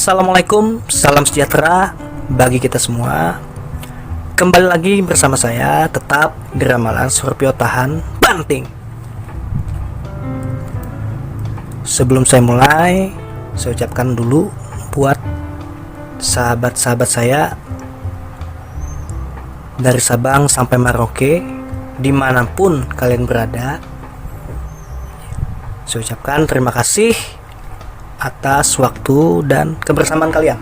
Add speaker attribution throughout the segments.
Speaker 1: Assalamualaikum, salam sejahtera bagi kita semua. Kembali lagi bersama saya, tetap di Ramalan Scorpio Tahan Banting. Sebelum saya mulai, saya ucapkan dulu buat sahabat-sahabat saya dari Sabang sampai Merauke, dimanapun kalian berada, saya ucapkan terima kasih atas waktu dan kebersamaan kalian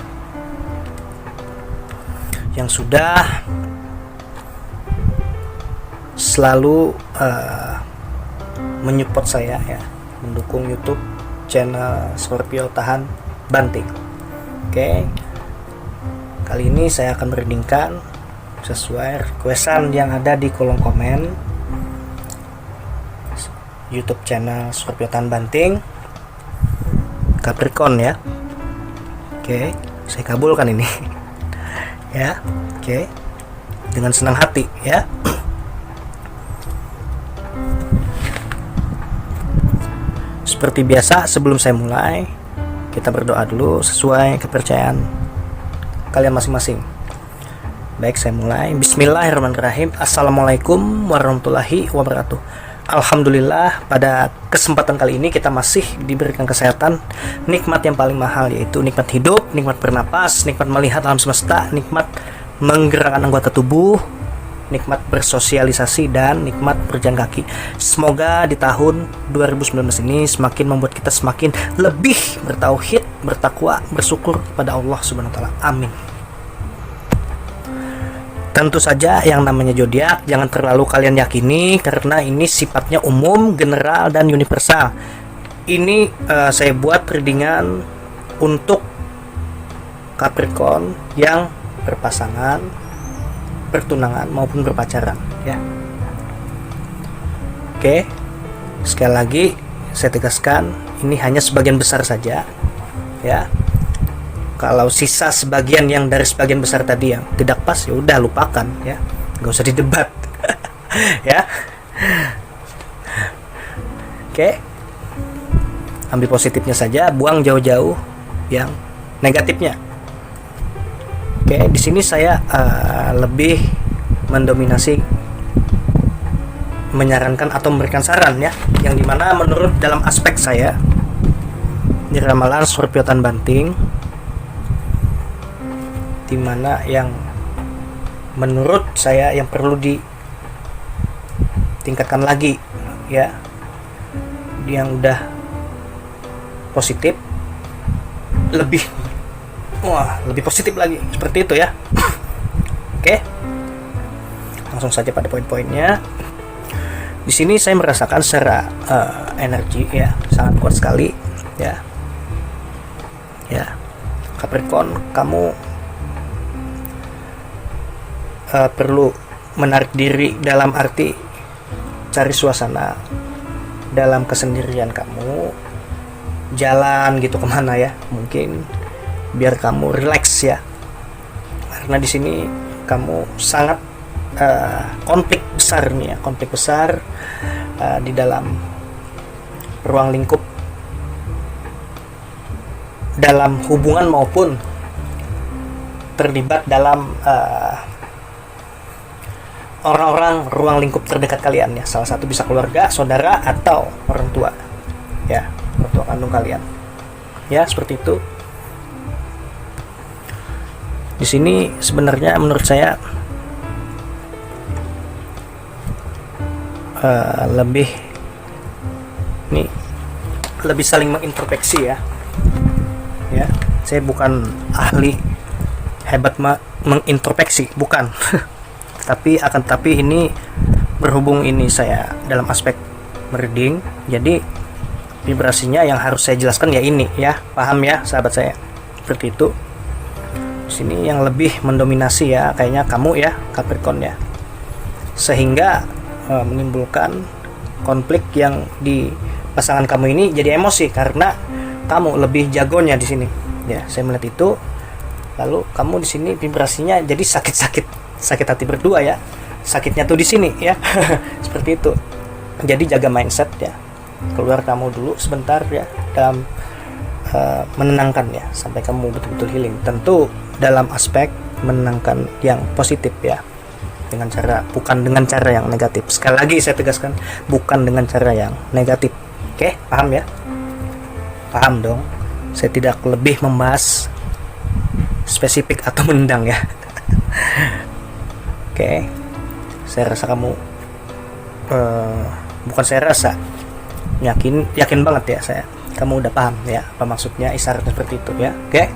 Speaker 1: yang sudah selalu menyupport saya ya, mendukung YouTube channel Scorpio Tahan Banting. Oke, kali ini saya akan mereadingkan sesuai requestan yang ada di kolom komen YouTube channel Scorpio Tahan Banting Capricorn ya. Oke, saya kabulkan ini ya. Oke, dengan senang hati ya. Seperti biasa, sebelum saya mulai, kita berdoa dulu sesuai kepercayaan kalian masing-masing. Baik, saya mulai. Bismillahirrahmanirrahim. Assalamualaikum warahmatullahi wabarakatuh. Alhamdulillah, pada kesempatan kali ini kita masih diberikan kesehatan, nikmat yang paling mahal, yaitu nikmat hidup, nikmat bernapas, nikmat melihat alam semesta, nikmat menggerakkan anggota tubuh, nikmat bersosialisasi, dan nikmat berjalan kaki. Semoga di tahun 2019 ini semakin membuat kita semakin lebih bertauhid, bertakwa, bersyukur kepada Allah Subhanahu wa taala. Amin. Tentu saja yang namanya zodiak jangan terlalu kalian yakini karena ini sifatnya umum, general, dan universal. Ini saya buat readingan untuk Capricorn yang berpasangan, bertunangan maupun berpacaran ya. Oke, sekali lagi saya tegaskan ini hanya sebagian besar saja ya. Kalau sisa sebagian yang dari sebagian besar tadi yang tidak pas, ya udah lupakan ya, nggak usah didebat ya. Oke, ambil positifnya saja, buang jauh-jauh yang negatifnya. Oke, di sini saya lebih mendominasi menyarankan atau memberikan saran ya, yang dimana menurut dalam aspek saya di ramalan Scorpio Tahan Banting, dimana yang menurut saya yang perlu ditingkatkan lagi ya, yang udah positif, lebih positif lagi seperti itu ya. Oke, langsung saja pada poin-poinnya. Di sini saya merasakan secara energi ya sangat kuat sekali ya. Capricorn, kamu perlu menarik diri dalam arti cari suasana dalam kesendirian kamu, jalan gitu kemana ya, mungkin biar kamu relax ya, karena di sini kamu sangat konflik besar nih ya, konflik besar di dalam ruang lingkup dalam hubungan maupun terlibat dalam orang-orang ruang lingkup terdekat kalian ya. Salah satu bisa keluarga, saudara, atau orang tua ya, orang tua kandung kalian ya, seperti itu. Di sini sebenarnya menurut saya lebih saling mengintrospeksi ya. Saya bukan ahli hebat mengintrospeksi, bukan. Tapi ini berhubung ini saya dalam aspek mereading, jadi vibrasinya yang harus saya jelaskan ya ini ya, paham ya sahabat saya, seperti itu. Di sini yang lebih mendominasi ya kayaknya kamu ya, Capricorn ya, sehingga menimbulkan konflik yang di pasangan kamu ini jadi emosi karena kamu lebih jagonya di sini ya, saya melihat itu. Lalu kamu di sini vibrasinya jadi sakit hati berdua ya, sakitnya tuh di sini ya. Seperti itu. Jadi jaga mindset ya, keluar kamu dulu sebentar ya dalam menenangkan ya, sampai kamu betul-betul healing. Tentu dalam aspek menenangkan yang positif ya, dengan cara, bukan dengan cara yang negatif. Sekali lagi saya tegaskan, bukan dengan cara yang negatif. Oke, paham ya? Paham dong. Saya tidak lebih membahas spesifik atau menendang ya. Oke, saya rasa kamu bukan saya rasa, yakin banget ya saya, kamu udah paham ya apa maksudnya isyarat seperti itu ya. Oke,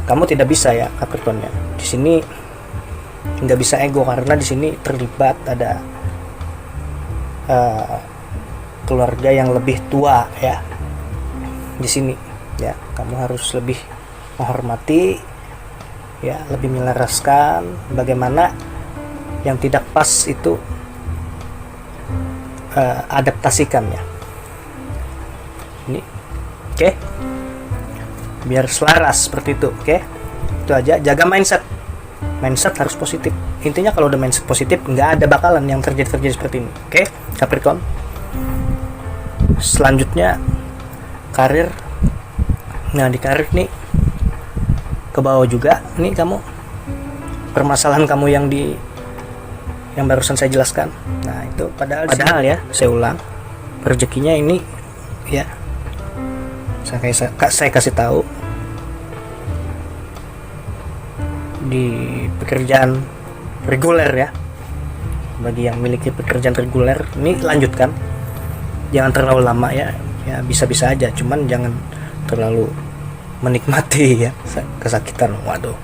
Speaker 1: kamu tidak bisa ya Capricorn ya, di sini nggak bisa ego, karena di sini terlibat ada keluarga yang lebih tua ya di sini ya. Kamu harus lebih menghormati ya, lebih menyelaraskan bagaimana yang tidak pas itu, adaptasikan ya ini. Oke, biar selaras seperti itu. Oke, itu aja. Jaga mindset harus positif. Intinya kalau udah mindset positif, nggak ada bakalan yang terjadi seperti ini. Oke, Capricorn. Selanjutnya karir. Nah, di karir nih ke bawah juga nih, kamu permasalahan kamu yang barusan saya jelaskan. Nah, itu padahal ya, saya ulang, rezekinya ini ya, saya kasih tahu, di pekerjaan reguler ya. Bagi yang memiliki pekerjaan reguler, ini lanjutkan, jangan terlalu lama ya bisa-bisa aja, cuman jangan terlalu menikmati ya kesakitan. Waduh,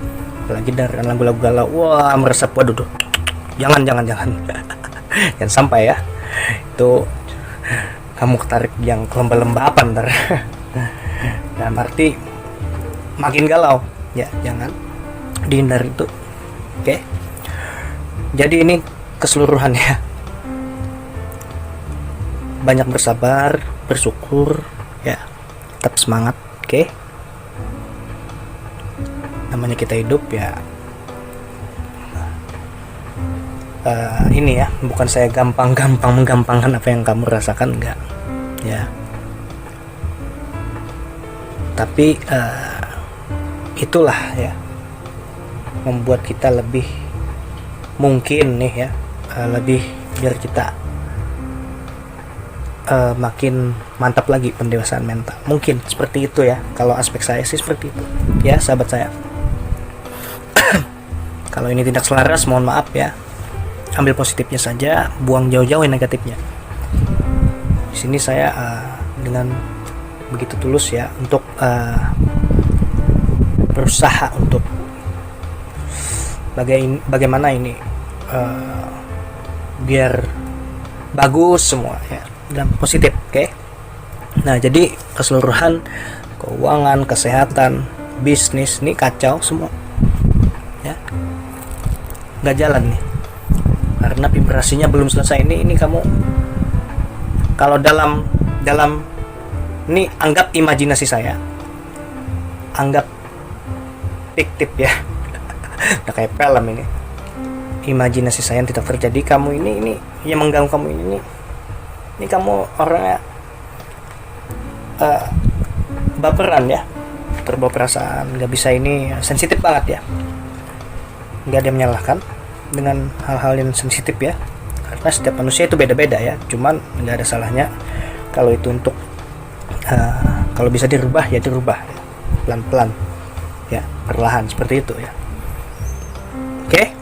Speaker 1: apalagi dengan lagu-lagu galau, wah meresap, waduh, jangan jangan sampai ya, itu kamu ketarik yang ke lembah-lembah apa ntar. Dalam arti makin galau ya, jangan, dihindari itu. Oke, jadi ini keseluruhannya, banyak bersabar, bersyukur ya, tetap semangat. Oke, namanya kita hidup ya. Ini ya, bukan saya gampang-gampang menggampangkan apa yang kamu rasakan, enggak ya, tapi itulah ya, membuat kita lebih mungkin nih ya, lebih biar kita makin mantap lagi pendewasaan mental, mungkin seperti itu ya. Kalau aspek saya sih seperti itu ya, sahabat saya. Kalau ini tidak selaras, mohon maaf ya, ambil positifnya saja, buang jauh-jauh yang negatifnya. Di sini saya dengan begitu tulus ya, untuk berusaha untuk bagaimana ini biar bagus semua ya, dan positif. Oke. Nah, jadi keseluruhan keuangan, kesehatan, bisnis ini kacau semua ya, nggak jalan nih karena vibrasinya belum selesai. Ini kamu kalau dalam ini anggap imajinasi saya, anggap fiktif ya. Udah kayak film ini, imajinasi saya yang tidak terjadi. Kamu ini yang mengganggu kamu ini kamu orangnya baperan ya, terbawa perasaan, nggak bisa, ini sensitif banget ya. Nggak ada yang menyalahkan dengan hal-hal yang sensitif ya, karena setiap manusia itu beda-beda ya. Cuman nggak ada salahnya kalau itu untuk kalau bisa dirubah ya dirubah ya, pelan-pelan ya, perlahan seperti itu ya. Oke,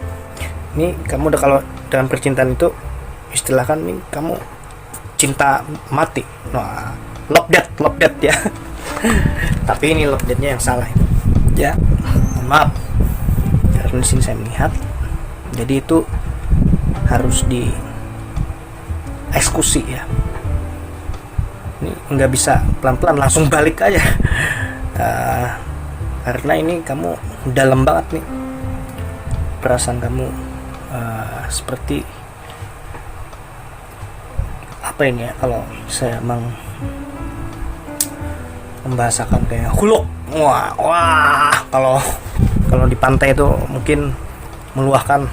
Speaker 1: ini kamu udah, kalau dalam percintaan itu istilahkan nih, kamu cinta mati, nah, love death ya. Tapi ini love death-nya yang salah itu ya, maaf, karena di sini saya melihat, jadi itu harus dieksekusi ya. Ini nggak bisa pelan-pelan langsung balik aja. Karena ini kamu dalam banget nih perasaan kamu, seperti apa ini ya, kalau saya membahasakan kayak huluk. Wah, kalau di pantai itu mungkin meluahkan.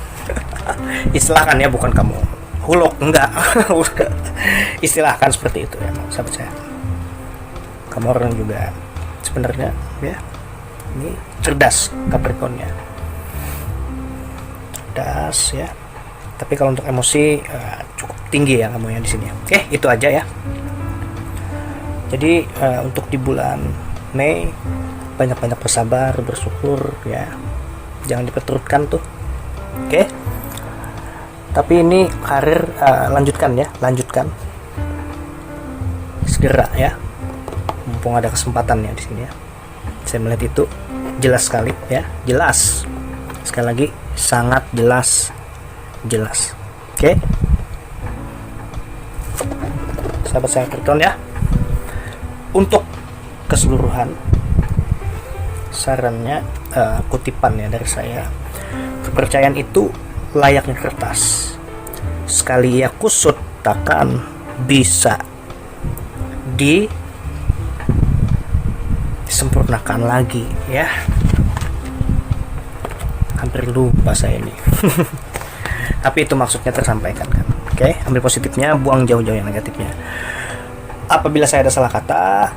Speaker 1: Istilahkan ya, bukan kamu huluk, enggak. Istilahkan seperti itu ya, sahabat saya. Kamu orang juga sebenarnya ya. Ini cerdas Capricornnya, cerdas ya. Tapi kalau untuk emosi cukup tinggi ya kamu ya di sini. Oke, itu aja ya. Jadi untuk di bulan Mei banyak-banyak bersabar, bersyukur ya. Jangan diperturutkan tuh. Oke. Tapi ini karir lanjutkan ya, lanjutkan. Segera ya. Mumpung ada kesempatannya di sini ya. Saya melihat itu jelas sekali ya, jelas. Sekali lagi sangat jelas. Oke. Sahabat saya Capricorn ya. Untuk keseluruhan sarannya kutipan ya dari saya. Kepercayaan itu layaknya kertas. Sekali ia kusut takkan bisa disempurnakan lagi ya. Hampir lupa saya ini. Tapi itu maksudnya tersampaikan kan. Oke, ambil positifnya, buang jauh-jauh yang negatifnya. Apabila saya ada salah kata,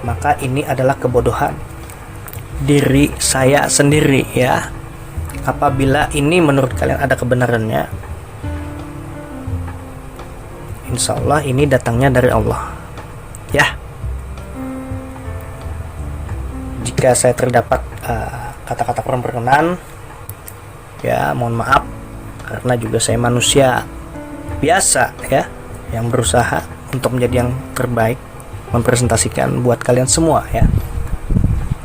Speaker 1: maka ini adalah kebodohan diri saya sendiri ya. Apabila ini menurut kalian ada kebenarannya, insya Allah ini datangnya dari Allah ya. Jika saya terdapat kata-kata kurang berkenan ya, mohon maaf, karena juga saya manusia biasa ya, yang berusaha untuk menjadi yang terbaik, mempresentasikan buat kalian semua ya.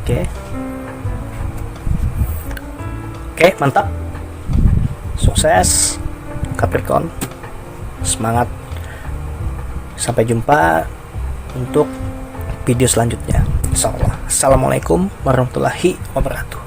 Speaker 1: Oke, mantap. Sukses Capricorn. Semangat. Sampai jumpa untuk video selanjutnya. Insyaallah. Assalamualaikum warahmatullahi wabarakatuh.